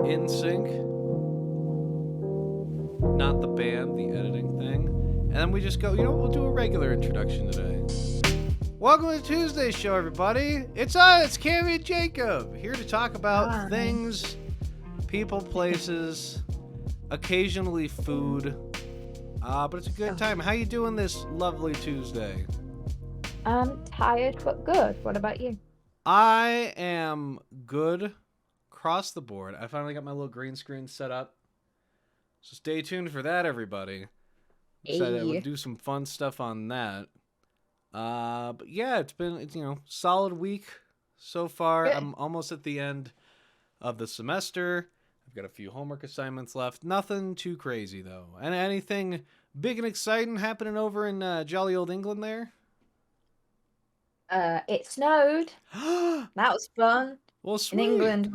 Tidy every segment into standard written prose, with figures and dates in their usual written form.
In Sync. Not the band, the editing thing. And then we just go, we'll do a regular introduction today. Welcome to Tuesday's show, everybody. It's Cammy and Jacob, here to talk about things, people, places, occasionally food. But it's a good time. How you doing this lovely Tuesday? I'm tired but good. What about you? I am good across the board. I finally got my little green screen set up. So stay tuned for that, everybody. Excited we'll do some fun stuff on that. But yeah, it's solid week so far. Good. I'm almost at the end of the semester. I've got a few homework assignments left. Nothing too crazy though. And anything big and exciting happening over in jolly old England there? It snowed. That was fun. Well, sweet. In England,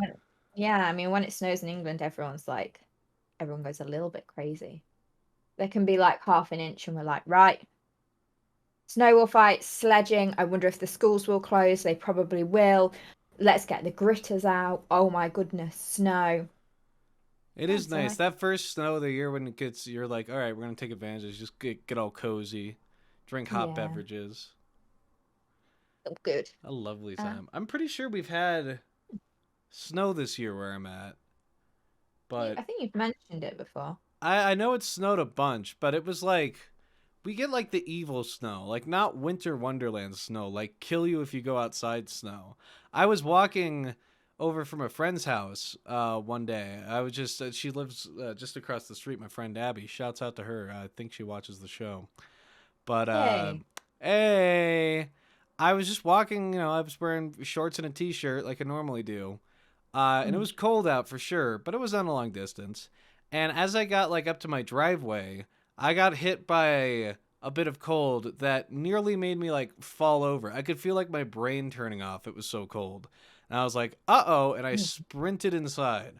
when it snows in England, everyone goes a little bit crazy. There can be like half an inch, and we're like, right, snow will fight, sledging. I wonder if the schools will close. They probably will. Let's get the gritters out. Oh my goodness, snow. It is nice. That first snow of the year when it gets, you're like, all right, we're going to take advantage. Just get all cozy, drink hot beverages. Good. A lovely time. I'm pretty sure we've had snow this year where I'm at. But I think you've mentioned it before. I know it snowed a bunch, but it was like, we get like the evil snow, like not winter wonderland snow, like kill you if you go outside snow. I was walking over from a friend's house one day. I was just, she lives just across the street, my friend Abby. Shouts out to her. I think she watches the show. But, hey. I was just walking, I was wearing shorts and a t-shirt like I normally do. And it was cold out for sure, but it was on a long distance. And as I got like up to my driveway, I got hit by a bit of cold that nearly made me like fall over. I could feel like my brain turning off. It was so cold. And I was like, uh-oh, and I sprinted inside.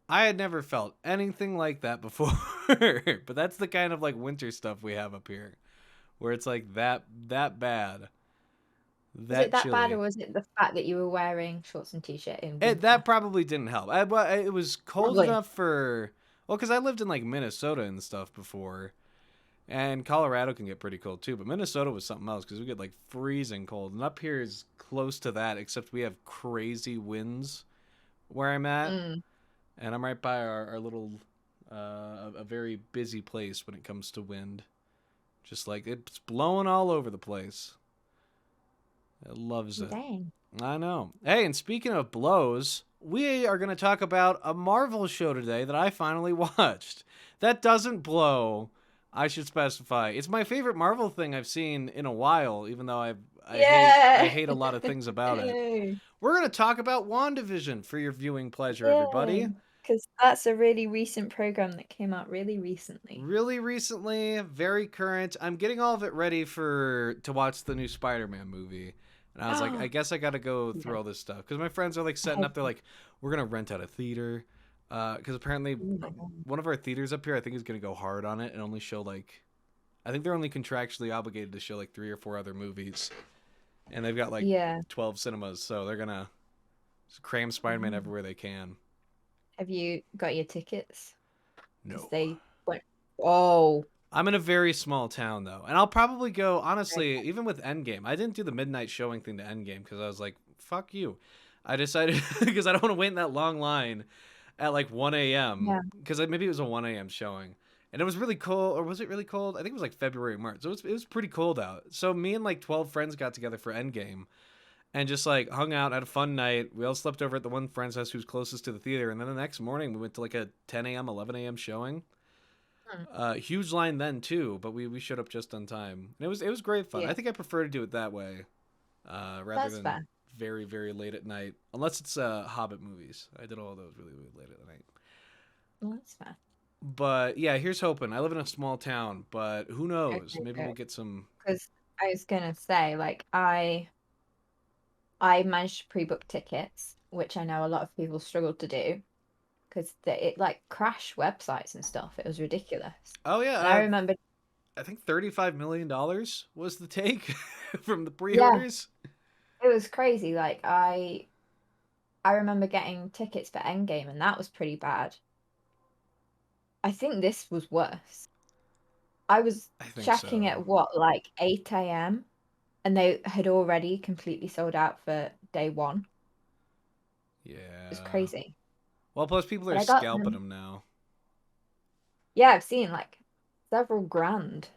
I had never felt anything like that before. But that's the kind of like winter stuff we have up here, where it's like that bad. Was it that bad, or was it the fact that you were wearing shorts and t-shirt in winter? That probably didn't help. It was cold enough for... Well, because I lived in like Minnesota and stuff before. And Colorado can get pretty cold too. But Minnesota was something else because we get like freezing cold. And up here is close to that, except we have crazy winds where I'm at. And I'm right by our little... a very busy place when it comes to wind. Just like it's blowing all over the place. It loves it. Dang. I know. Hey, and speaking of blows, we are going to talk about a Marvel show today that I finally watched. That doesn't blow, I should specify. It's my favorite Marvel thing I've seen in a while, even though I hate a lot of things about it. We're going to talk about WandaVision for your viewing pleasure, everybody. Because that's a really recent program that came out really recently. Really recently, very current. I'm getting all of it ready to watch the new Spider-Man movie. And I was like, I guess I got to go through all this stuff. Because my friends are like setting up, they're like, we're going to rent out a theater. Because apparently one of our theaters up here, I think, is going to go hard on it and only show like, I think they're only contractually obligated to show like 3 or 4 other movies. And they've got like 12 cinemas. So they're going to cram Spider-Man everywhere they can. Have you got your tickets? No. They went, oh. I'm in a very small town, though. And I'll probably go, honestly, even with Endgame. I didn't do the midnight showing thing to Endgame because I was like, fuck you. I decided, because I don't want to wait in that long line at like 1 a.m. Because maybe it was a 1 a.m. showing. And it was really cold, or was it really cold? I think it was like February, March. So it was pretty cold out. So me and like 12 friends got together for Endgame and just like hung out, had a fun night. We all slept over at the one friend's house who's closest to the theater. And then the next morning we went to like a 10 a.m., 11 a.m. showing. Huge line then too, but we showed up just on time. And it was great fun. I think I prefer to do it that way, rather than very, very late at night. Unless it's Hobbit movies. I did all those really, really late at night. Well, that's fair. But yeah, here's hoping. I live in a small town, but who knows? Maybe we'll get some. Because I was gonna say, like, I managed to pre-book tickets, which I know a lot of people struggled to do. Because it like crashed websites and stuff. It was ridiculous. Oh yeah, I remember. I think $35 million was the take from the pre-orders. Yeah. It was crazy. Like I remember getting tickets for Endgame, and that was pretty bad. I think this was worse. I was I think checking so. at what, like 8 a.m., and they had already completely sold out for day one. It was Yeah. crazy. Well, plus people But are I got scalping them. them now. Yeah, I've seen like several grand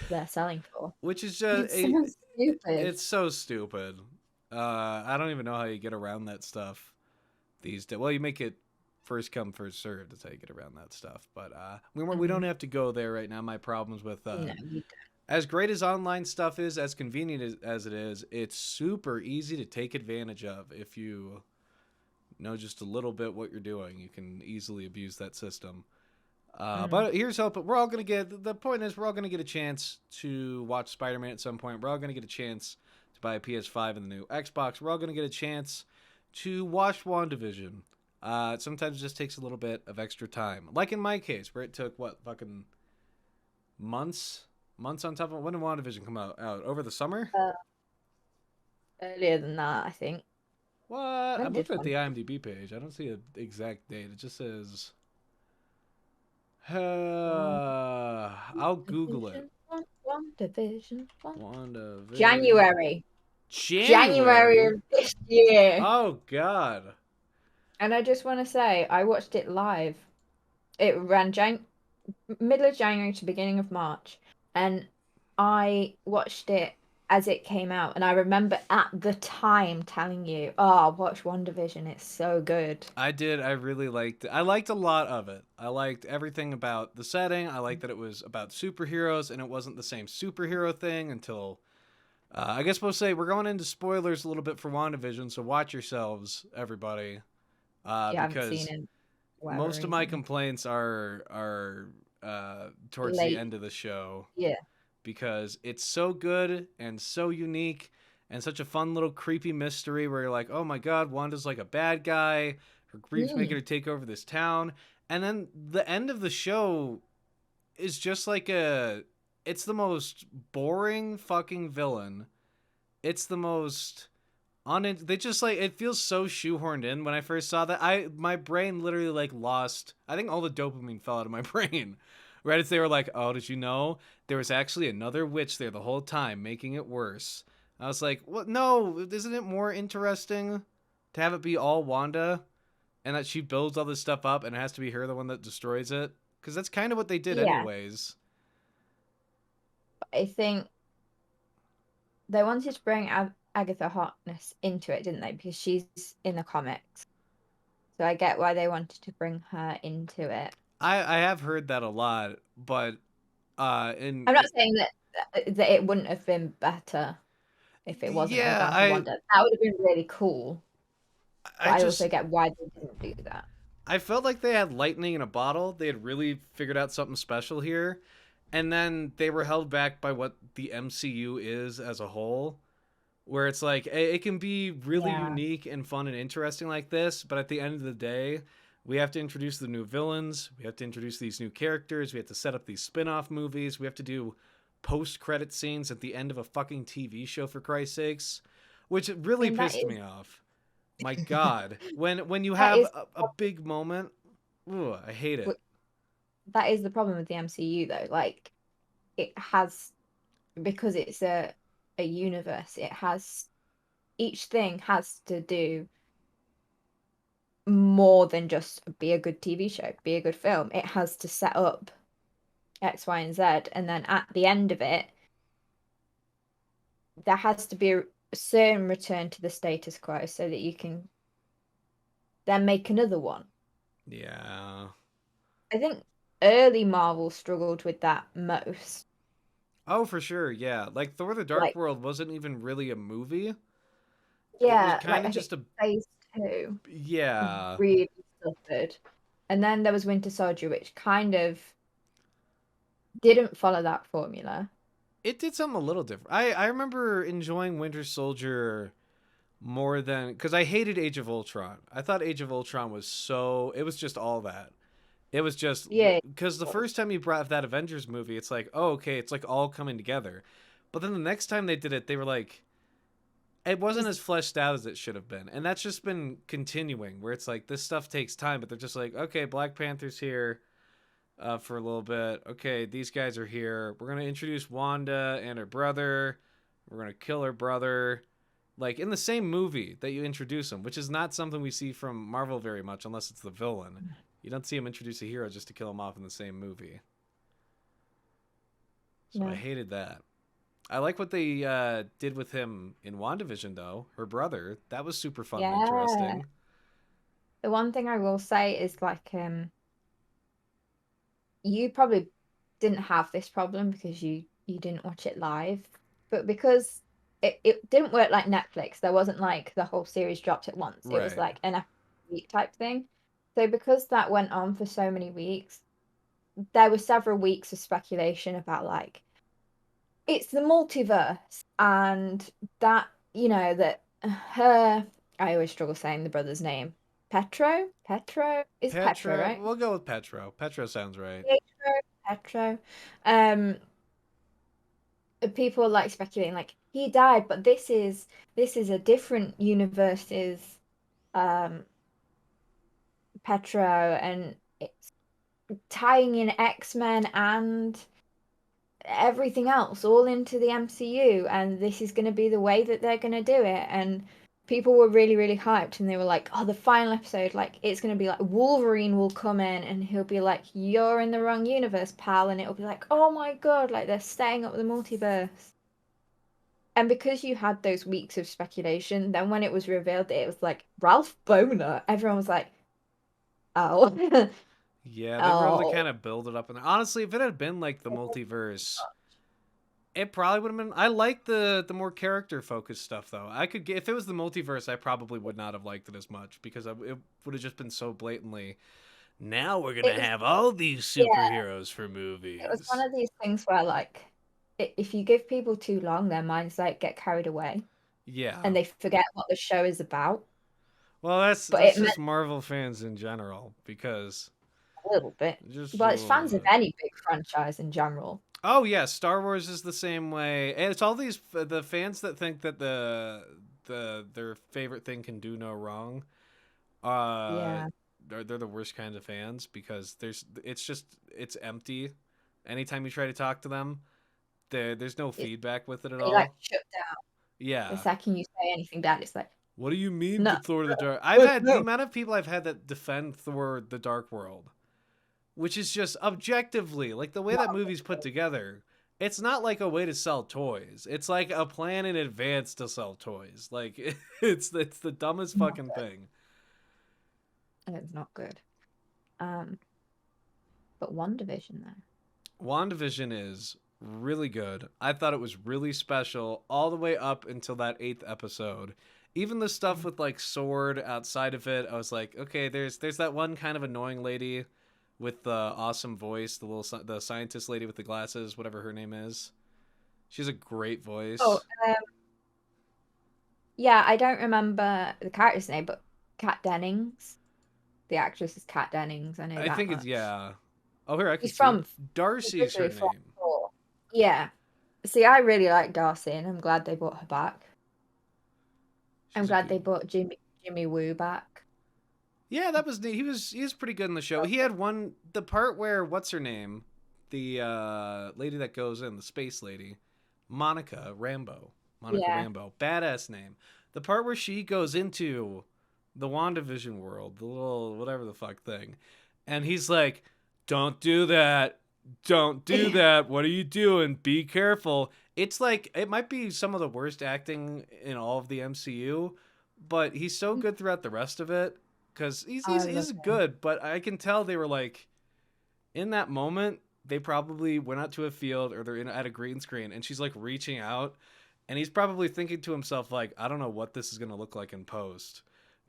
they're selling for. Which is It's so stupid. it's so stupid. I don't even know how you get around that stuff these days. Well, you make it first come first served. That's how you get around that stuff. But we don't Mm, have to go there right now. My problems with no, you as great as online stuff is, as convenient as it is, it's super easy to take advantage of if you know just a little bit what you're doing. You can easily abuse that system. don't. But here's hope. We're all gonna get. The point is, we're all gonna get a chance to watch Spider-Man at some point. We're all gonna get a chance to buy a PS5 and the new Xbox. We're all gonna get a chance to watch WandaVision. It sometimes just takes a little bit of extra time. Like in my case, where it took what fucking months on top of when did WandaVision come out over the summer? Earlier than that, I think. What? When I'm did looking at one? the IMDb page. I don't see an exact date. It just says. One I'll Google it. division, one division, one. WandaVision. January. January January. of this year. Oh God. And I just want to say, I watched it live. It ran middle of January to beginning of March, and I watched it as it came out. And I remember at the time telling you, "Oh, watch WandaVision. It's so good." I did. I really liked it. I liked a lot of it. I liked everything about the setting. I liked that it was about superheroes and it wasn't the same superhero thing until. I guess we'll say we're going into spoilers a little bit for WandaVision, so watch yourselves, everybody, If you haven't seen because it, for whatever most of my reason. complaints are towards the Late. end of the show. Yeah. Because it's so good and so unique and such a fun little creepy mystery where you're like, oh my god, Wanda's like a bad guy. Her grief's making Mm. her take over this town. And then the end of the show is just like a. It's the most boring fucking villain. It's the most. They just like it feels so shoehorned in. When I first saw that, my brain literally like lost. I think all the dopamine fell out of my brain. Right as they were like, "Oh, did you know there was actually another witch there the whole time, making it worse?" I was like, "What? No, isn't it more interesting to have it be all Wanda and that she builds all this stuff up and it has to be her the one that destroys it? Because that's kind of what they did, Yeah. anyways." I think they wanted to bring Agatha Harkness into it, didn't they? Because she's in the comics. So I get why they wanted to bring her into it. I have heard that a lot, but in I'm not saying that it wouldn't have been better if it wasn't all yeah, down to Wanda. That would have been really cool. But I I just also get why they didn't do that. I felt like they had lightning in a bottle. They had really figured out something special here. And then they were held back by what the MCU is as a whole, where it's like it can be really Yeah. unique and fun and interesting like this, but at the end of the day, we have to introduce the new villains, we have to introduce these new characters, we have to set up these spin-off movies, we have to do post-credit scenes at the end of a fucking TV show for Christ's sakes, which I really mean, pissed me off. My God, when you that have is a big moment, ooh, I hate it. that is the problem with the MCU though. Like it has, because it's a universe, it has, each thing has to do more than just be a good TV show, be a good film. It has to set up X, Y, and Z, and then at the end of it, there has to be a certain return to the status quo so that you can then make another one. Yeah. I think early Marvel struggled with that most. Oh, for sure. Yeah. Like Thor: The Dark Like, World wasn't even really a movie. It was yeah, kind like of I think just a phase two yeah. really suffered. And then there was Winter Soldier, which kind of didn't follow that formula. It did something a little different. I remember enjoying Winter Soldier more than because I hated Age of Ultron. I thought Age of Ultron was so it was just all that. It was just Yeah. because the first time you brought up that Avengers movie, it's like, oh, okay, it's like all coming together. But then the next time they did it, they were like, it wasn't He's as fleshed out as it should have been, and that's just been continuing. Where it's like this stuff takes time, but they're just like, okay, Black Panther's here for a little bit. Okay, these guys are here. We're gonna introduce Wanda and her brother. We're gonna kill her brother. Like in the same movie that you introduce them, which is not something we see from Marvel very much, unless it's the villain. You don't see him introduce a hero just to kill him off in the same movie. So I no. hated that. I like what they did with him in WandaVision, though. Her brother. That was super fun and Yeah. interesting. The one thing I will say is like you probably didn't have this problem because you didn't watch it live, but because it didn't work like Netflix, there wasn't like the whole series dropped at once. It was Right. like an episode a week type thing. So because that went on for so many weeks, there were several weeks of speculation about like it's the multiverse and that that her I always struggle saying the brother's name. Petro is Petro, Petra. right? We'll go with Petro. Petro sounds right. Petro. Um, People are like speculating like he died, but this is a different universe's um Petro, and it's tying in X-Men and everything else all into the MCU, and this is going to be the way that they're going to do it. And people were really, really hyped, and they were like, "Oh, the final episode, like it's going to be like Wolverine will come in, and he'll be like, 'You're in the wrong universe, pal,' and it'll be like, 'Oh my God!' Like they're setting up the multiverse." And because you had those weeks of speculation, then when it was revealed that it was like Ralph Boner, everyone was like, "Oh, Yeah, they were able to oh." kind of build it up. And honestly, if it had been like the multiverse, it probably would have been. I like the more character focused stuff though. I could get if it was the multiverse, I probably would not have liked it as much because it would have just been so blatantly. Now we're gonna It was have all these yeah. superheroes for It was one movies. of these things where, like, if you give people too long, their minds like get carried away Yeah. and they forget what the show is about. Well, that's But that's it meant just Marvel fans in general because a little bit. just a Well, it's little fans of bit. any big franchise in general. Oh yeah, Star Wars is the same way. And it's all these the fans that think that their favorite thing can do no wrong. Uh, Yeah. they're the worst kinds of fans because it's empty. Anytime you try to talk to them, there's no It, feedback with it at they like all. shut down the Yeah. second you say anything bad. It's like, What do you mean no, the Thor the Dark? I've no, had the no. amount of people I've had that defend Thor the Dark World, which is just objectively like the way that Not movie's put together. It's not like a way to sell toys. It's like a plan in advance to sell toys. Like it's the dumbest not fucking good. thing. It's not good. Um, but WandaVision though. WandaVision is really good. I thought it was really special all the way up until that 8th episode. Even the stuff Mm. with like Sword outside of it, I was like, okay, there's that one kind of annoying lady with the awesome voice, the scientist lady with the glasses, whatever her name is. She's a great Oh, voice. yeah, I don't remember the character's name, but Kat Dennings. The actress is Kat Dennings. I know I that think it's much. yeah. Oh, here I can She's see it. from she's Darcy's her literally from name. Thor. Yeah. See, I really like Darcy, and I'm glad they brought her back. I'm She's a glad good. they brought Jimmy Woo back. Yeah, that was neat. He was pretty good in the show. He had the part where what's her name, the lady that goes in, the space lady, Monica Rambo. Monica Yeah. Rambo, badass name. The part where she goes into the WandaVision world, the little whatever the fuck thing, and he's like, "Don't do that. Don't do that. What are you doing? Be careful." It's like it might be some of the worst acting in all of the MCU, but he's so good throughout the rest of it because I love he's him. good. But I can tell they were like in that moment they probably went out to a field or at a green screen and she's like reaching out and he's probably thinking to himself like I don't know what this is gonna look like in post,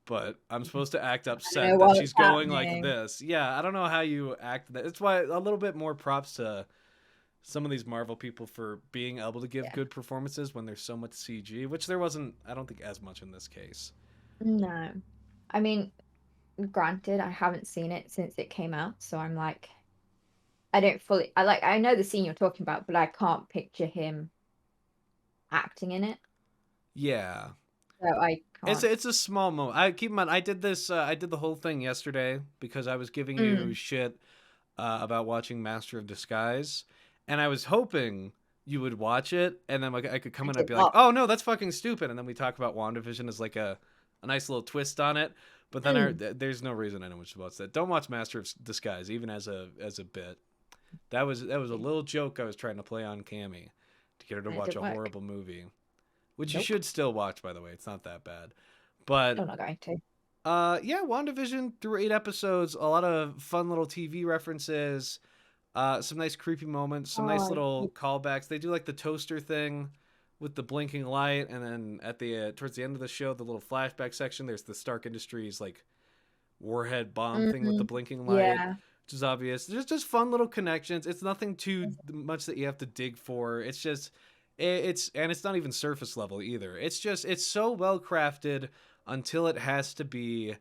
but I'm supposed to act I know upset that what's she's going like happening. this. Yeah, I don't know how you act that. It's why a little bit more props to some of these Marvel people for being able to give Yeah. good performances when there's so much CG, which there wasn't. I don't think as much in this case. No. I mean, granted, I haven't seen it since it came out, so I'm like, I know the scene you're talking about, but I can't picture him acting in it. Yeah. so I can't. It's a small moment. I keep in mind I did this. I did the whole thing yesterday because I was giving you Mm, shit about watching Master of Disguise, and I was hoping you would watch it, and then like I could come I in and did be like, not. "Oh no, that's fucking stupid," and then we talk about WandaVision as like a nice little twist on it. But then Mm, there's no reason anyone should watch that. Don't watch Master of Disguise, even as a bit. That was a okay. little joke I was trying to play on Cammy to get her to And it watch didn't a work. horrible movie, which you Nope. should still watch, by the way. It's not that bad. But I'm not going to. yeah, WandaVision through 8 episodes, a lot of fun little TV references, some nice creepy moments, some nice Oh, little callbacks. They do like the toaster thing with the blinking light, and then at the towards the end of the show, the little flashback section, there's the Stark Industries like warhead bomb thing with the mm, blinking light, yeah. which is obvious. There's just fun little connections. It's nothing too much that you have to dig for. It's just it's not even surface level either. It's so well crafted until it has to be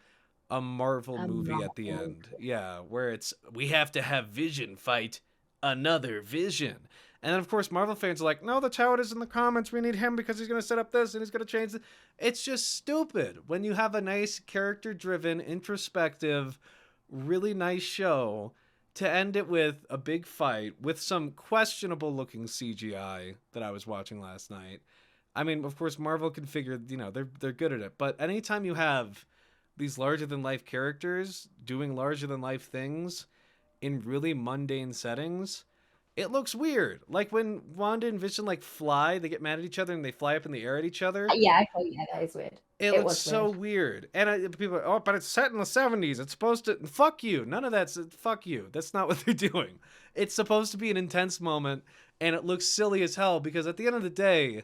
a Marvel movie at the Marvel. end. Yeah, where it's we have to have Vision fight another Vision. And then of course Marvel fans are like, "No, that's how it is in the comics. We need him because he's going to set up this and he's going to change it." It's just stupid when you have a nice character-driven, introspective, really nice show to end it with a big fight with some questionable looking CGI that I was watching last night. I mean, of course Marvel can figure, they're good at it, but anytime you have these larger than life characters doing larger than life things in really mundane settings, it looks weird. Like when Wanda and Vision like fly, they get mad at each other and they fly up in the air at each other. Yeah, I thought, yeah, that is weird. It It looks was so weird. weird. And people are, oh, but it's set in the 70s. It's supposed to. Fuck you. None of that's. Fuck you. That's not what they're doing. It's supposed to be an intense moment, and it looks silly as hell because at the end of the day,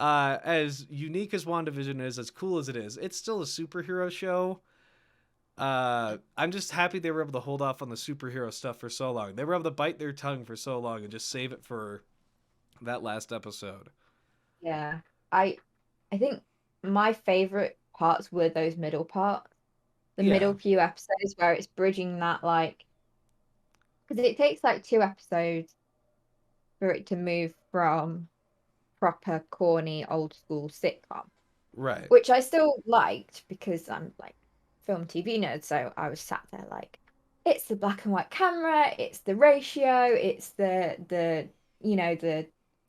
as unique as WandaVision is, as cool as it is, it's still a superhero show. I'm just happy they were able to hold off on the superhero stuff for so long. They were able to bite their tongue for so long and just save it for that last episode. Yeah. I I think my favorite parts were those middle parts. The Yeah, middle few episodes where it's bridging that like because it takes like 2 episodes for it to move from proper corny old school sitcom, right. which I still liked because I'm like film TV nerd, so I was sat there like it's the black and white camera, it's the ratio, it's the the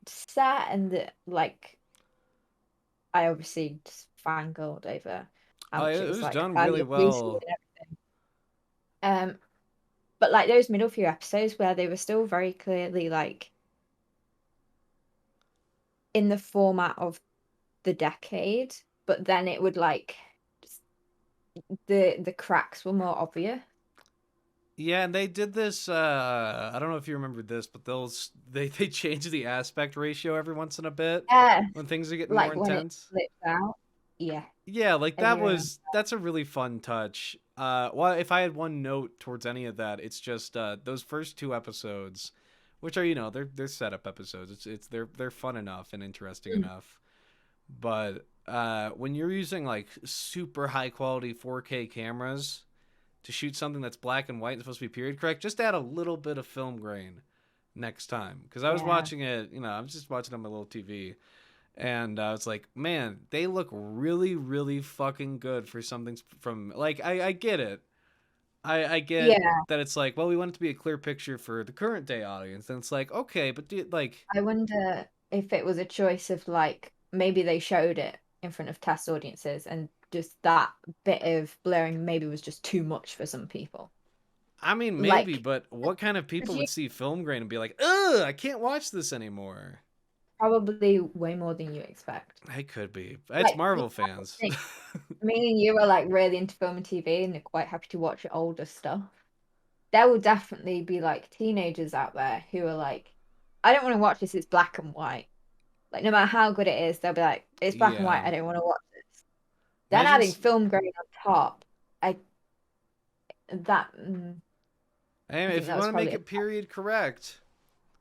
set and the like I obviously just fangirled over how much it It was was like done really fairly abusive well. and everything. But like those middle few episodes where they were still very clearly like in the format of the decade, but then it would like the cracks were more obvious. Yeah, and they did this. I don't know if you remember this, but they change the aspect ratio every once in a bit Yeah, when things are getting more like when it intense. flips out. Yeah, Yeah, like I do remember. that's a really fun touch. Well, if I had one note towards any of that, it's just those first 2 episodes, which are they're setup episodes. They're fun enough and interesting Mm. enough, but when you're using like super high quality 4K cameras to shoot something that's black and white and supposed to be period correct, just add a little bit of film grain next time. Because I was Yeah, watching it, I was just watching on my little TV, and I was like, man, they look really, really fucking good for something from like I get it. I get yeah. that it's like, well, we want it to be a clear picture for the current day audience, and it's like, okay, but like, I wonder if it was a choice of like maybe they showed it in front of test audiences and just that bit of blurring maybe was just too much for some people. I mean, maybe, Like, but what kind of people could you would see film grain and be like, ugh, I can't watch this anymore? probably way more than you expect. It could be. It's Like, you Marvel have to fans. think, me and you are like really into film and TV and are quite happy to watch older stuff. There will definitely be like teenagers out there who are like, I don't want to watch this, it's black and white. Like, no matter how good it is, they'll be like, it's black and white, Yeah. I don't want to watch this. Then Imagine. adding film grain on top, I that I think If you that was want to make probably it period correct,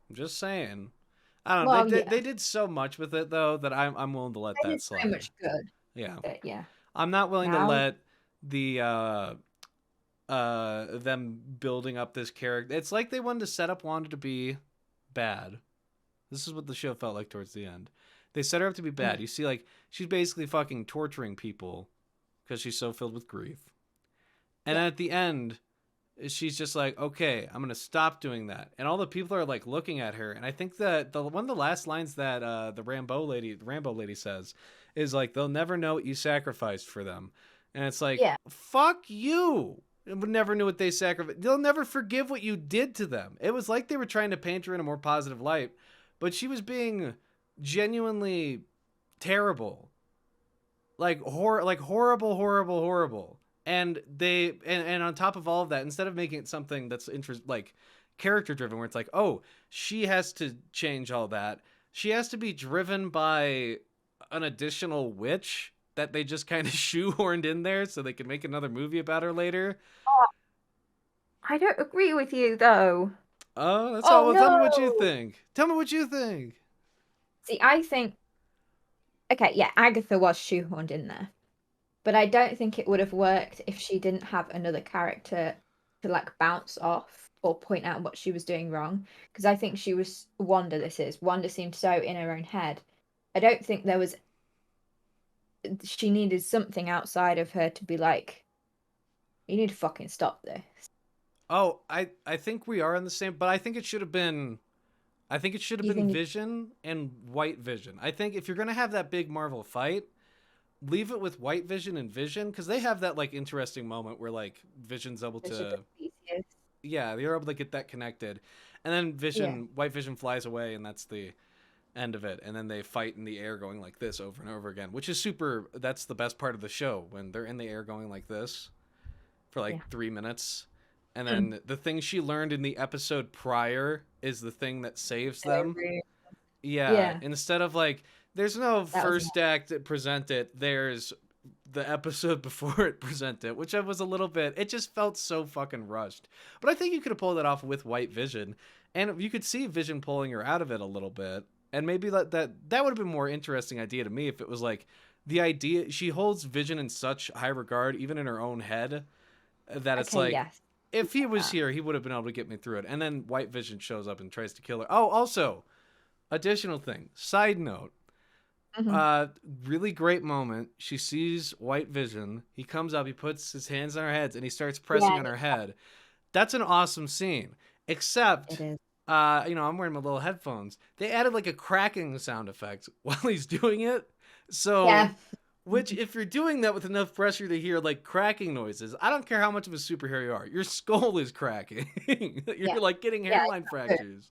I'm just saying. I don't know. well, They yeah, did so much with it though that I'm willing to let they that did so slide. much good Yeah. with it. Yeah. I'm not willing to Now, let the them building up this character. It's like they wanted to set up Wanda to be bad. This is what the show felt like towards the end. They set her up to be Mm. bad. You see, like, she's basically fucking torturing people because she's so filled with grief. And Yeah. then at the end, she's just like, okay, I'm gonna stop doing that. And all the people are like looking at her. And I think that the one of the last lines that the Rambo lady says is like, they'll never know what you sacrificed for them. And it's like, Yeah. fuck you. Would never knew what they sacrificed. They'll never forgive what you did to them. It was like they were trying to paint her in a more positive light, but she was being genuinely terrible, like horrible, horrible, horrible. And and on top of all of that, instead of making it something that's like character driven, where it's like, oh, she has to change all that, she has to be driven by an additional witch that they just kind of shoehorned in there so they could make another movie about her later. Oh, I don't agree with you though. Oh, that's all. Oh Well, tell me what you no. think. Tell me what you think. See, I think okay, yeah, Agatha was shoehorned in there. But I don't think it would have worked if she didn't have another character to like bounce off or point out what she was doing wrong. Because I think she was Wanda, this is. Wanda seemed so in her own head. I don't think there was she needed something outside of her to be like, you need to fucking stop this. Oh, I think we are in the same, but I think it should have been. I think it should have You been think Vision and White Vision. I think if you're gonna have that big Marvel fight, leave it with White Vision and Vision because they have that like interesting moment where like Vision's able it's just to, easier? yeah, they're able to get that connected, and then Yeah. White Vision flies away, and that's the end of it. And then they fight in the air going like this over and over again, which is super. That's the best part of the show when they're in the air going like this for Yeah. like 3 minutes. And Mm. then the thing she learned in the episode prior is the thing that saves Oh, them. really? Yeah, Yeah. instead of like, there's no That was first act that present it. There's the episode before it present it, which I was a little bit. It just felt so fucking rushed. But I think you could have pulled that off with White Vision, and you could see Vision pulling her out of it a little bit, and maybe that would have been a more interesting idea to me if it was like the idea she holds Vision in such high regard, even in her own head, that it's okay, like yes. if he was That. here, he would have been able to get me through it. And then White Vision shows up and tries to kill her. Oh, also, additional thing, side note, Mhm. really great moment. She sees White Vision. He comes up, he puts his hands on her heads, and he starts Yeah, pressing on her head. That's an awesome scene. it Except, is. I'm wearing my little headphones. They added like a cracking sound effect while he's doing it. So, Yeah. which if you're doing that with enough pressure to hear like cracking noises, I don't care how much of a superhero you are, your skull is cracking. Yeah. You're like getting Yeah, hairline it's not good. fractures.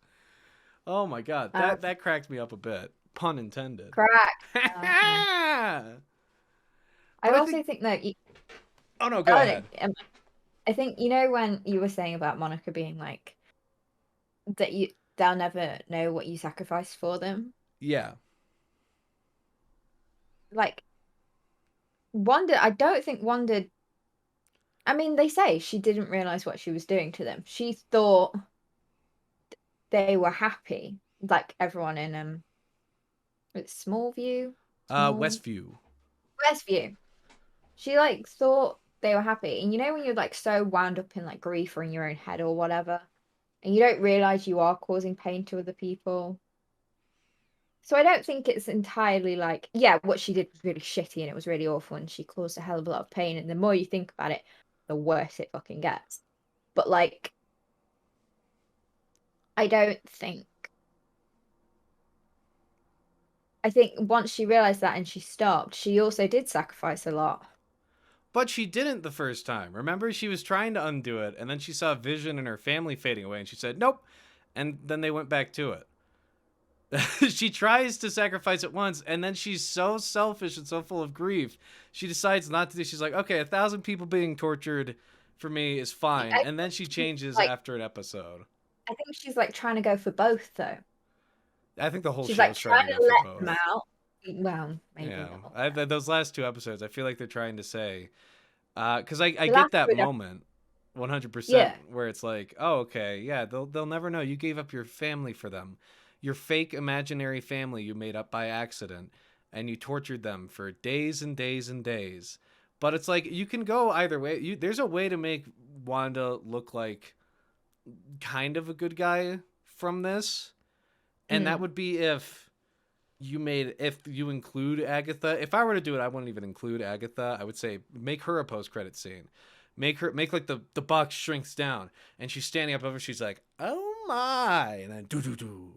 Oh my god, Um, that cracked me up a bit. Pun intended. crack. Yeah. But I I think. also think that Oh no, go ahead. I think when you were saying about Monica being like that they'll never know what you sacrificed for them. Yeah. Like Wanda, I don't think Wanda. I mean, they say she didn't realize what she was doing to them. She thought they were happy, like everyone in it's Smallview, small Westview. Westview. She like thought they were happy, and when you're like so wound up in like grief or in your own head or whatever, and you don't realize you are causing pain to other people. So I don't think it's entirely like, yeah, what she did was really shitty and it was really awful and she caused a hell of a lot of pain. And the more you think about it, the worse it fucking gets. But like, I don't think. I think once she realized that and she stopped, she also did sacrifice a lot. But she didn't the first time. Remember, she was trying to undo it, and then she saw Vision and her family fading away, and she said, "Nope." And then they went back to it. She tries to sacrifice it once, and then she's so selfish and so full of grief, she decides not to do. She's like, "Okay, 1,000 people being tortured for me is fine." I And then she think changes like after an episode. I think she's like trying to go for both though. I think the whole She's show like is trying to trying go to for let them both. out. Well, maybe Yeah, not the whole time. those last two episodes, I feel like they're trying to say, because I The get last that two, moment, 100%, yeah. where it's like, oh, okay, yeah, they'll never know you gave up your family for them, your fake imaginary family you made up by accident, and you tortured them for days and days and days. But it's like you can go either way. There's a way to make Wanda look like kind of a good guy from this, and that Mm. would be if if you include Agatha, if I were to do it, I wouldn't even include Agatha. I would say make her a post credit scene. Make like the box shrinks down and she's standing up over. She's like, oh my, and then do do do,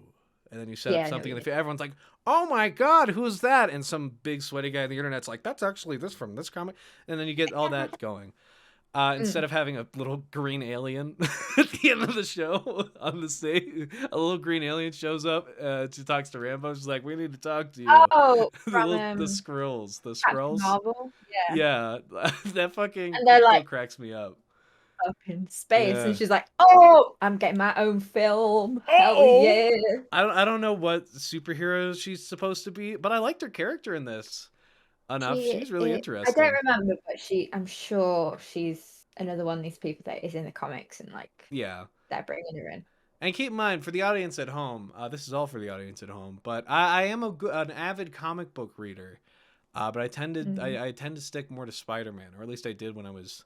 and then you set up Yeah, I know what something you in mean. the everyone's like, oh my god, who's that? And some big sweaty guy on the internet's like, that's actually this from this comic, and then you get all that going. Instead Mm. of having a little green alien at the end of the show on the stage, a little green alien shows up. She talks to Rambo. She's like, "We need to talk to you." Oh, from The Skrulls, the Captain Skrulls. Marvel. Yeah. Yeah, that fucking And they're still like cracks me up. up in space, and Yeah. she's like, "Oh, I'm getting my own film. Hell Oh. yeah!" I don't know what superhero she's supposed to be, but I liked her character in this enough. She She's really is, I don't interesting. remember, but I'm sure she's another one of these people that is in the comics and like Yeah. they're bringing her in. And keep in mind, for the audience at home, this is all for the audience at home, but I am an avid comic book reader. But Mm. I tend to stick more to Spider-Man, or at least I did when I was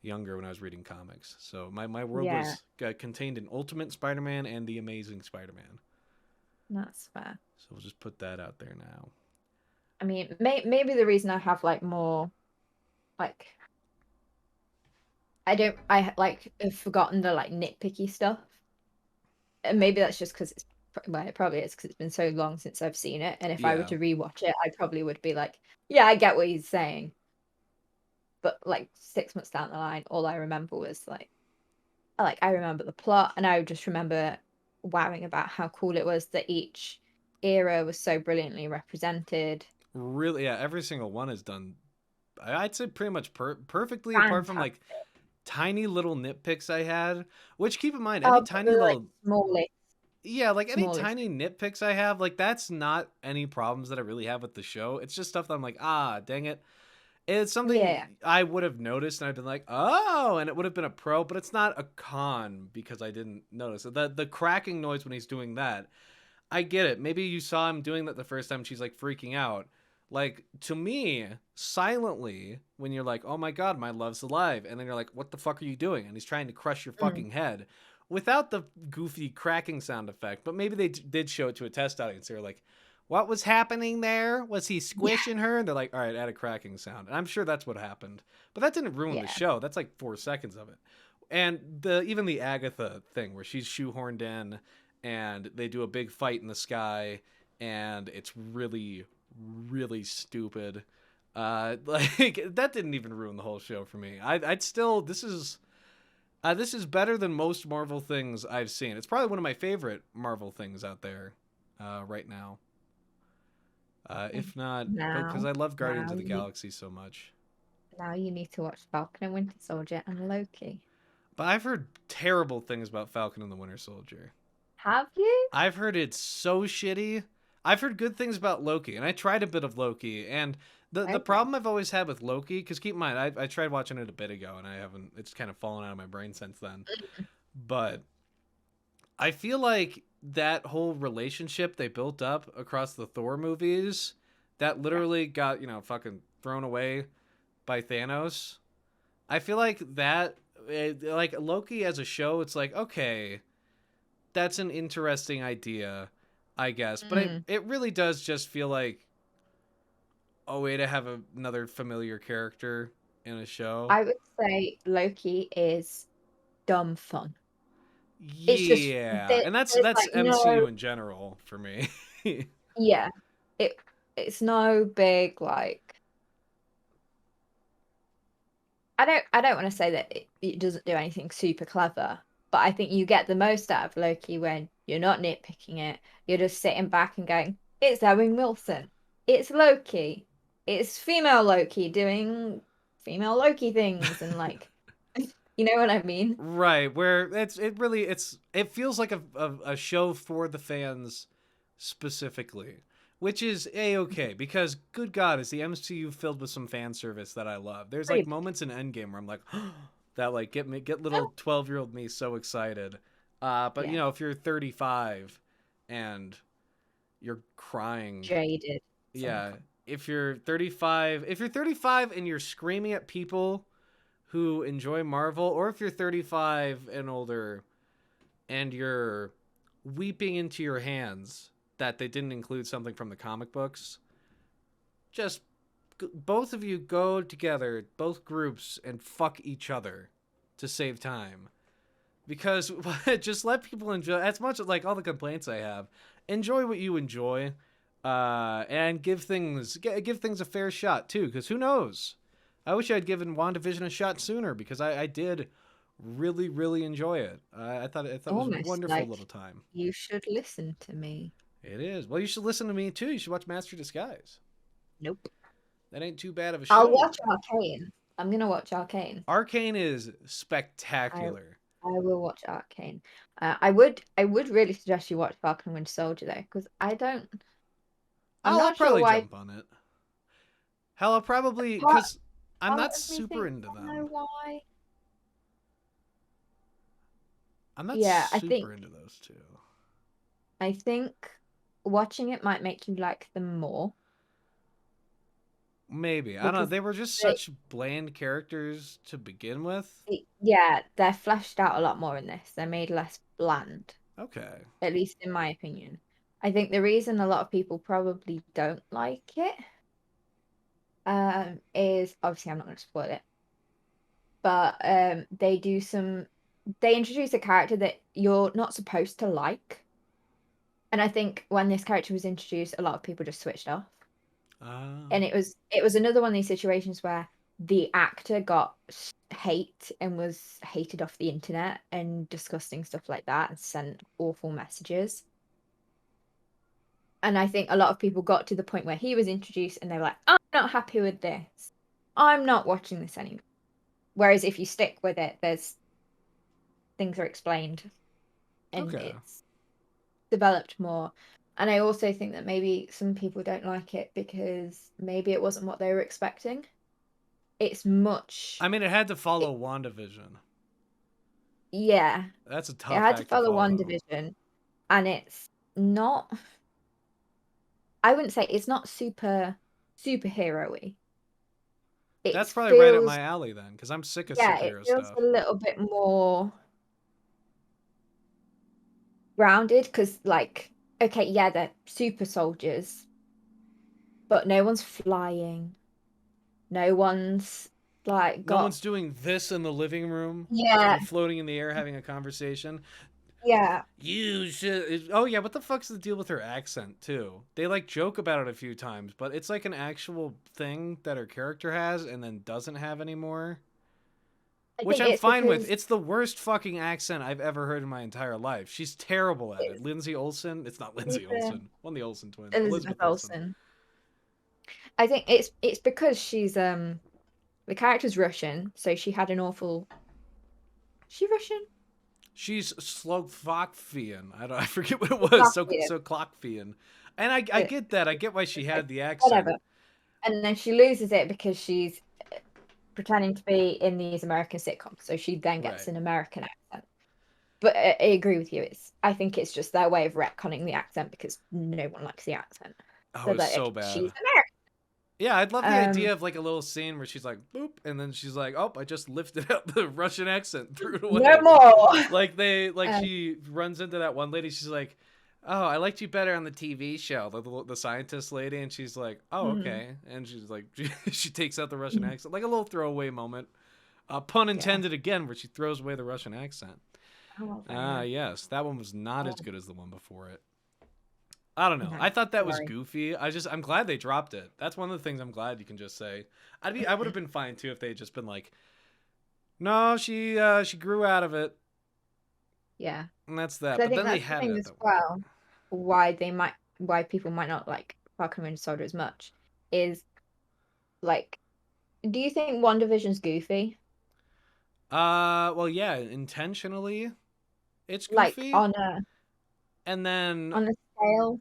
younger when I was reading comics. So my world Yeah, was contained in Ultimate Spider-Man and the Amazing Spider-Man. that's fair. So we'll just put that out there now. I mean, maybe the reason I have like more like I like have forgotten the like nitpicky stuff, and maybe that's just because well, it probably is because it's been so long since I've seen it, and if I were Yeah, to rewatch it, I probably would be like, yeah, I get what he's saying, but like 6 months down the line, all I remember was like I remember the plot, and I just remember wowing about how cool it was that each era was so brilliantly represented. really. Yeah, every single one is done. I'd say pretty much perfectly, apart from like Fantastic. tiny little nitpicks I had. Which keep in mind, any Oh, tiny probably like little smallest, yeah, like any smallest. tiny nitpicks I have, like that's not any problems that I really have with the show. It's just stuff that I'm like, ah, dang it. It's something Yeah. I would have noticed and I've been like, oh, and it would have been a pro, but it's not a con because I didn't notice it. The cracking noise when he's doing that, I get it. Maybe you saw him doing that the first time she's like freaking out. Like to me, silently, when you're like, "Oh my god, my love's alive," and then you're like, "What the fuck are you doing?" and he's trying to crush your Mm. fucking head, without the goofy cracking sound effect. But maybe they did show it to a test audience. They were like, "What was happening there? Was he Yeah. squishing her?" And they're like, "All right, add a cracking sound." And I'm sure that's what happened. But that didn't ruin the Yeah. show. That's like 4 seconds of it. And the even the Agatha thing where she's shoehorned in and they do a big fight in the sky and it's really really stupid. Like that didn't even ruin the whole show for me. I'd still this is better than most Marvel things I've seen. It's probably one of my favorite Marvel things out there right now. Mm. If not, because Now, I love Guardians now of the you, Galaxy so much. now you need to watch Falcon and Winter Soldier and Loki. But I've heard terrible things about Falcon and the Winter Soldier. Have you? I've heard it's so shitty. I've heard good things about Loki, and I tried a bit of Loki, and the Okay. problem I've always had with Loki, because keep in mind, I tried watching it a bit ago, and I haven't. It's kind of fallen out of my brain since then. But I feel like that whole relationship they built up across the Thor movies, that Yeah. literally got fucking thrown away by Thanos. I feel like that, like Loki as a show, it's like okay, that's an interesting idea, I guess. But Mm. it really does just feel like a way to have another familiar character in a show. I would say Loki is dumb fun. It's just Yeah, and there's that's like no, MCU in general for me. yeah. It it's no big like I don't want to say that it doesn't do anything super clever, but I think you get the most out of Loki when you're not nitpicking it. You're just sitting back and going, "It's Owen Wilson. It's Loki. It's female Loki doing female Loki things," and like, you know what I mean? Right, where it feels like a show for the fans specifically, which is a okay because good God is the MCU filled with some fan service that I love. There's like Pretty moments in Endgame where I'm like that like get little 12-year-old me so excited. But yeah, if you're 35 and you're crying, jaded. yeah, if you're 35 and you're screaming at people who enjoy Marvel, or if you're 35 and older and you're weeping into your hands that they didn't include something from the comic books. Just both of you go together, both groups, and fuck each other to save time. Because just let people enjoy as much as like all the complaints I have. Enjoy what you enjoy, and give things a fair shot too. Because who knows? I wish I'd given WandaVision a shot sooner because I did really really enjoy it. I thought it was a Almost wonderful like little time. you should listen to me. It is. Well, you should listen to me too. You should watch Master Disguise. Nope. That ain't too bad of a I'll show. watch Arcane. I'm gonna watch Arcane. Arcane is I spectacular. I will watch Arcane. I would really suggest you watch Falcon and Winter Soldier though, because I'm I'll not sure probably why jump on it. Hell, I'll probably part because I'm part not of me super thinks into I know them. why. I'm not Yeah, super into those two. I think watching it might make you like them more Maybe. I don't know. because They were just they, such bland characters to begin with. yeah, they're fleshed out a lot more in this. They're made less bland, Okay. at least in my opinion. I think the reason a lot of people probably don't like it, is obviously I'm not going to spoil it, but they introduce a character that you're not supposed to like. And I think when this character was introduced, a lot of people just switched off. And Um, it was another one of these situations where the actor got hate and was hated off the internet and disgusting stuff like that and sent awful messages. And I think a lot of people got to the point where he was introduced and they were like, I'm not happy with this. I'm not watching this anymore. Whereas if you stick with it, there's things are explained and okay. it's developed more. And I also think that maybe some people don't like it because maybe it wasn't what they were expecting. It's much, I mean, it had to it, follow WandaVision. yeah, That's a it tough had to act to follow follow. WandaVision, and it's not, I wouldn't say it's not superhero-y. It That's probably right up feels, my alley then, because I'm sick of yeah, it superhero feels stuff. a little bit more grounded because, like, okay, yeah, they're super soldiers, but no one's flying. No one's like No got, one's doing this in the living room yeah, and floating in the air having a conversation. yeah. You should. Oh yeah, what the fuck's the deal with her accent too? They like joke about it a few times, but it's like an actual thing that her character has and then doesn't have anymore. I Which think I'm it's fine with. because It's the worst fucking accent I've ever heard in my entire life. She's terrible at it. it's Lindsay Olsen. It's not Lindsay either Olsen. One of the Olsen twins. Elizabeth Elizabeth Olsen. Olsen. I think it's because she's the character's Russian, so she had an awful. Is she Russian? She's Slovakian. I forget what it was. So Slovakian. so Clockfian. And I Uh, get that. I get why she had the Whatever. accent. And then she loses it because she's pretending to be in these American sitcoms, so she then gets Right. an American accent. But I agree with you. I think it's just their way of retconning the accent because no one likes the accent. Oh, So it was that so she's bad. American. Yeah, I'd love the Um, idea of like a little scene where she's like boop, and then she's like, "Oh, I just lifted up the Russian accent, threw it no away." more. Like Um, she runs into that one lady. She's like, "Oh, I liked you better on the TV show, the scientist lady," and she's like, "Oh, mhm, okay," and she's like, she takes out the Russian mhm. accent, like a little throwaway moment. Pun Yeah. intended again, where she throws away the Russian accent. Oh, very Ah, nice. yes, that one was not as Oh, good as the one before it. I don't know. I no, thought that was sorry. goofy. I'm glad they dropped it. That's one of the things I'm glad you can just say. I would have been fine too if they had just been like, no, she grew out of it, Yeah. and that's that. Because I But think then they that's the had it thing at as that one point. well, why people might not like Falcon and Winter Soldier as much is like, do you think WandaVision's goofy? Well, yeah, intentionally, it's Like goofy, on a and then, scale?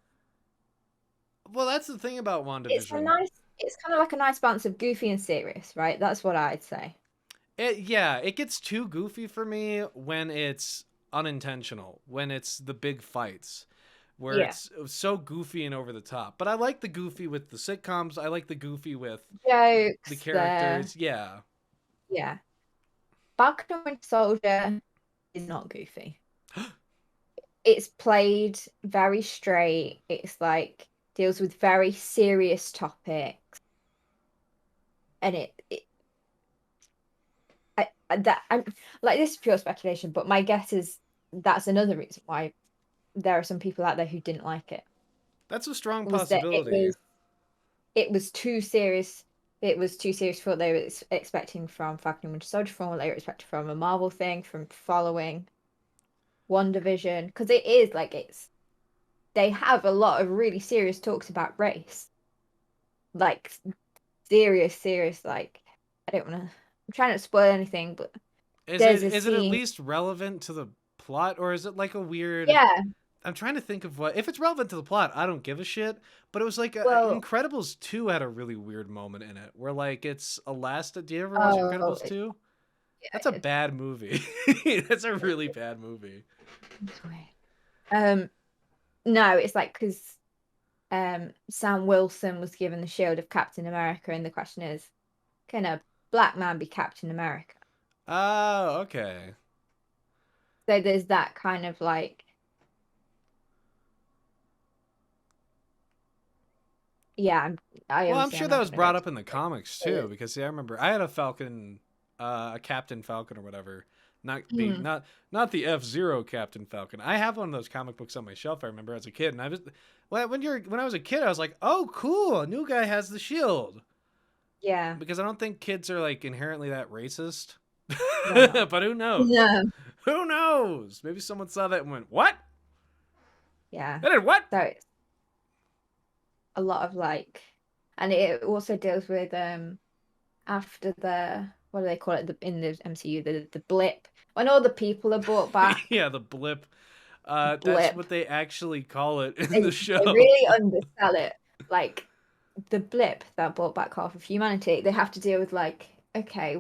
well, that's the thing about It's a WandaVision. nice, it's kind of like a nice balance of goofy and serious, right? That's what I'd say. Yeah, it gets too goofy for me when it's unintentional, when it's the big fights, where Yeah. it's so goofy and over the top. But I like the goofy with the sitcoms. I like the goofy with the Jokes there. characters. Yeah. Yeah. Falcon and Winter Soldier is not goofy. it's played very straight. It's like deals with very serious topics, and I'm like, this is pure speculation, but my guess is that's another reason why there are some people out there who didn't like it. That's a strong Was that possibility. it was too serious. It was too serious for what they were expecting from Falcon and Winter Soldier, from what they were expecting from a Marvel thing, from following WandaVision, because it is like they have a lot of really serious talks about race, like serious. Like, I don't want to. I'm trying not to spoil anything, but there's a Is it at scene. least relevant to the plot, or is it like a weird? Yeah, I'm trying to think of what if it's relevant to the plot. I don't give a shit. But it was like well, Incredibles 2 had a really weird moment in it where like it's elastic. Do you ever watch oh, Incredibles 2? That's a it's bad movie. That's a really bad movie. weird. Um, no, it's like because Sam Wilson was given the shield of Captain America, and the question is, can a black man be Captain America? Oh, okay. So there's that kind of like, yeah, I Well, I'm obviously sure I'm that not was going to go brought into up in the like comics too, spoilers. because see, I remember I had a Falcon, a Captain Falcon or whatever. Hmm. Not the F-Zero Captain Falcon. I have one of those comic books on my shelf. I remember as a kid, and I was when I was a kid, I was like, oh, cool, a new guy has the shield. Yeah, Because I don't think kids are like inherently that racist. they're not. But who knows? No. Who knows? Maybe someone saw that and went, "What? Yeah. That did what?" So it's a lot of like, and it also deals with after the, what do they call it, in the MCU, the blip, when all the people are brought back. Yeah, the blip. That's Blip. what they actually call it in They, the they show. really undersell it. Like the blip that brought back half of humanity, they have to deal with like, okay,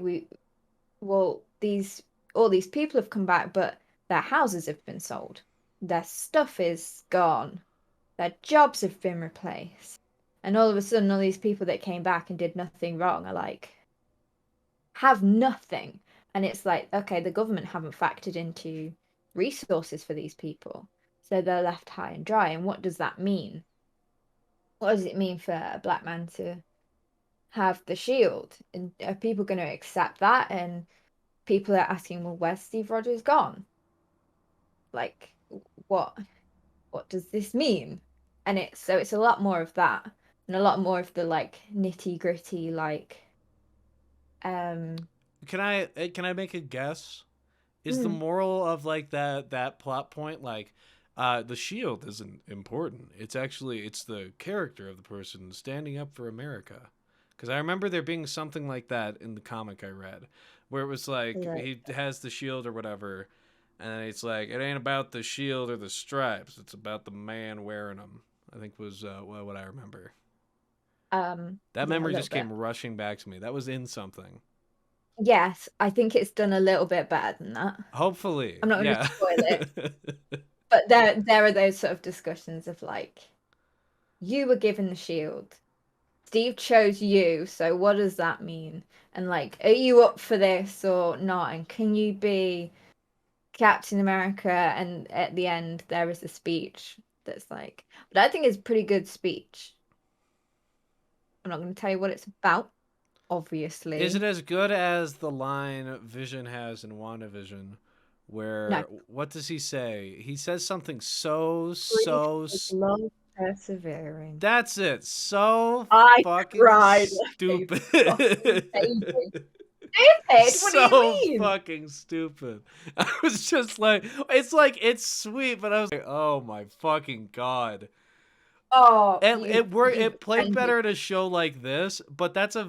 well, these all these people have come back, but their houses have been sold, their stuff is gone, their jobs have been replaced, and all of a sudden, all these people that came back and did nothing wrong are like have nothing, and it's like, okay, the government haven't factored into resources for these people, so they're left high and dry. And what does that mean? What does it mean for a black man to have the shield? And are people going to accept that? And people are asking, well, where's Steve Rogers gone? Like, what what does this mean? And it's a lot more of that, and a lot more of the like nitty gritty, like um Can I make a guess? Is the mm, moral of like that plot point like the shield isn't important. It's the character of the person standing up for America. Cuz I remember there being something like that in the comic I read where it was like like, he has the shield or whatever and it's like it ain't about the shield or the stripes. It's about the man wearing them. I think was what I remember. That yeah, a memory little just bit. came rushing back to me. That was in something. Yes, I think it's done a little bit better than that. Hopefully. I'm not going to Yeah. spoil it, but there are those sort of discussions of like, you were given the shield, Steve chose you, so what does that mean? And like, are you up for this or not? And can you be Captain America? And at the end, there is a speech that's like, but I think it's a pretty good speech. I'm not going to tell you what it's about, Is it obviously. as good as the line Vision has in WandaVision, No, where what does he say? He says something grief is love persevering. that's it. So I fucking cried like a stupid. fucking baby. Stupid? What do you So mean? fucking stupid. I was just like it's sweet, but I was like, oh my fucking god. Oh, It you've played offended. better in a show like this, but that's a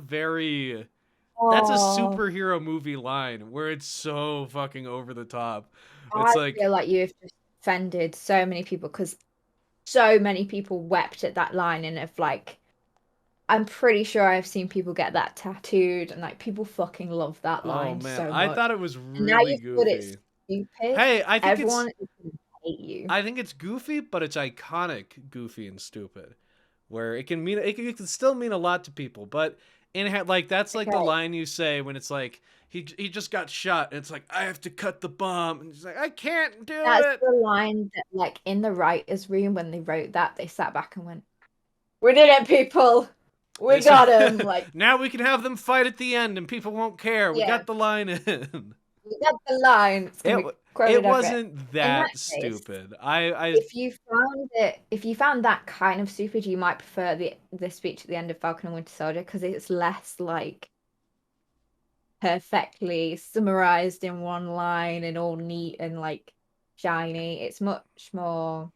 Oh. superhero movie line where it's so fucking over the top. It's I like, feel like you've just offended so many people because so many people wept at that line and have like, I'm pretty sure I've seen people get that tattooed and like people fucking love that oh line man, so I much. thought it was And now really you've called it goofy. stupid. Hey, Everyone is gonna hate you. I think it's goofy, but it's iconic, goofy and stupid. Where it can still mean a lot to people, but like that's like the Okay. line you say when it's like he just got shot and it's like I have to cut the bomb and he's like I can't do That's it. the line that, like, in the writer's room when they wrote that, they sat back and went, "We did it, people. They We got him." said Like, now we can have them fight at the end and people won't care. We yeah, got the line in. we got the line. It's gonna It be it quoted everywhere. wasn't In that that case, stupid. I if you found that kind of stupid, you might prefer the speech at the end of Falcon and Winter Soldier because it's less like perfectly summarized in one line and all neat and like shiny. It's much more.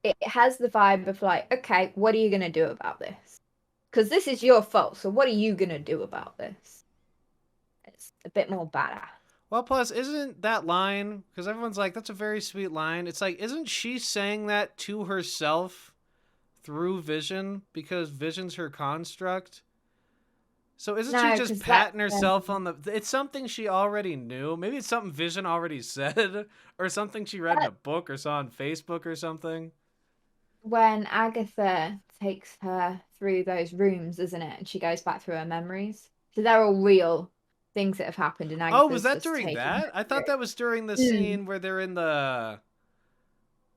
It has the vibe of like, okay, what are you gonna do about this? Because this is your fault. So what are you gonna do about this? It's a bit more badass. well, plus, isn't that line, because everyone's like, that's a very sweet line. It's like, isn't she saying that to herself through Vision? Because Vision's her construct? So isn't she No, just because that's patting herself on the. It's something she already knew. Maybe it's something Vision already said, or something she read in a that book or saw on Facebook or something. when Agatha takes her through those rooms, isn't it? And she goes back through her memories. So they're all real things that have happened, and Oh, was Agatha's that just during taking her that? I thought through. that was during the Mm. scene where they're in the.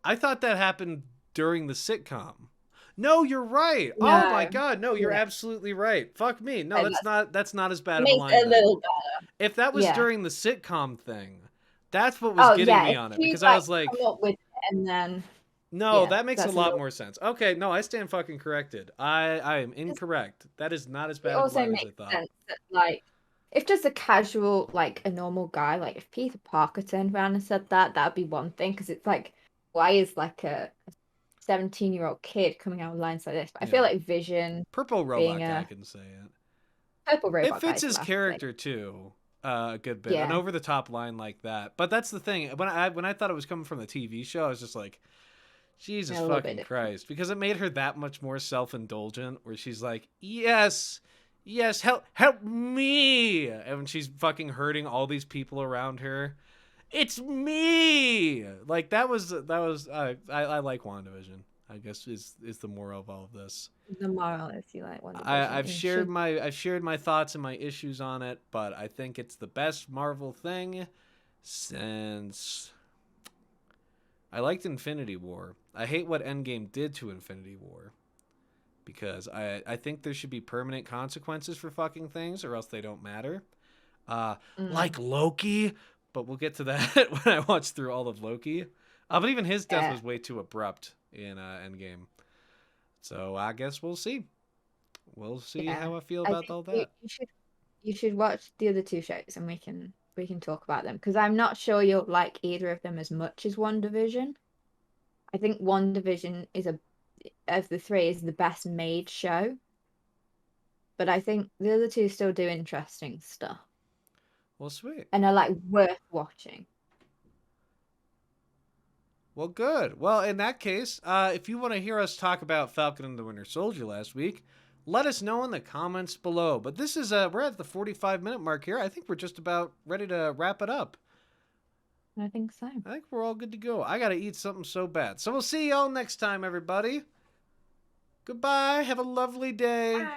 I thought that happened during the sitcom. No, you're right. Oh my No. god, no, you're Yeah. absolutely right. Fuck me. No, So that's not as bad it of a makes line it a then. little better. If that was Yeah. during the sitcom thing, that's what was Oh getting yeah, me if on it you because I like was come like, up with it and then no, yeah, that makes a that's a lot little more sense. Okay, no, I stand fucking corrected. I am just incorrect. That is not as it bad of a also line as I makes thought. sense that like if just a casual like a normal guy, like if Peter Parker turned around and said that, that'd be one thing because it's like why is like a 17-year-old kid coming out with lines like this? But I feel Yeah. like Vision Purple being robot guy a can say it. purple It robot fits guy's his allowed to say. character too, a good bit. An Yeah, over the top line like that. But that's the thing. When I thought it was coming from the TV show, I was just like, Jesus a little bit fucking different. Christ, because it made her that much more self indulgent. Where she's like, yes, yes, help me, and when she's fucking hurting all these people around her, it's me. Like that was I like WandaVision. I guess is the moral of all of this. The moral is you like I, WandaVision. I've You shared should. my I've shared my thoughts and my issues on it, but I think it's the best Marvel thing since I liked Infinity War. I hate what Endgame did to Infinity War because I think there should be permanent consequences for fucking things or else they don't matter. Mm, Like Loki, but we'll get to that when I watch through all of Loki. But even his death yeah, was way too abrupt in Endgame. So I guess we'll see. We'll see yeah. how I feel I about think all that. you should watch the other two shows and we can talk about them because I'm not sure you'll like either of them as much as WandaVision. I think WandaVision is a of the three is the best made show, but I think the other two still do interesting stuff Well, sweet. and are like worth watching. Well, good. Well, in that case, if you want to hear us talk about Falcon and the Winter Soldier last week, let us know in the comments below. But this is we're at the 45-minute mark here. I think we're just about ready to wrap it up. I think so. I think we're all good to go. I got to eat something so bad. So we'll see y'all next time, everybody. Goodbye. Have a lovely day. Bye.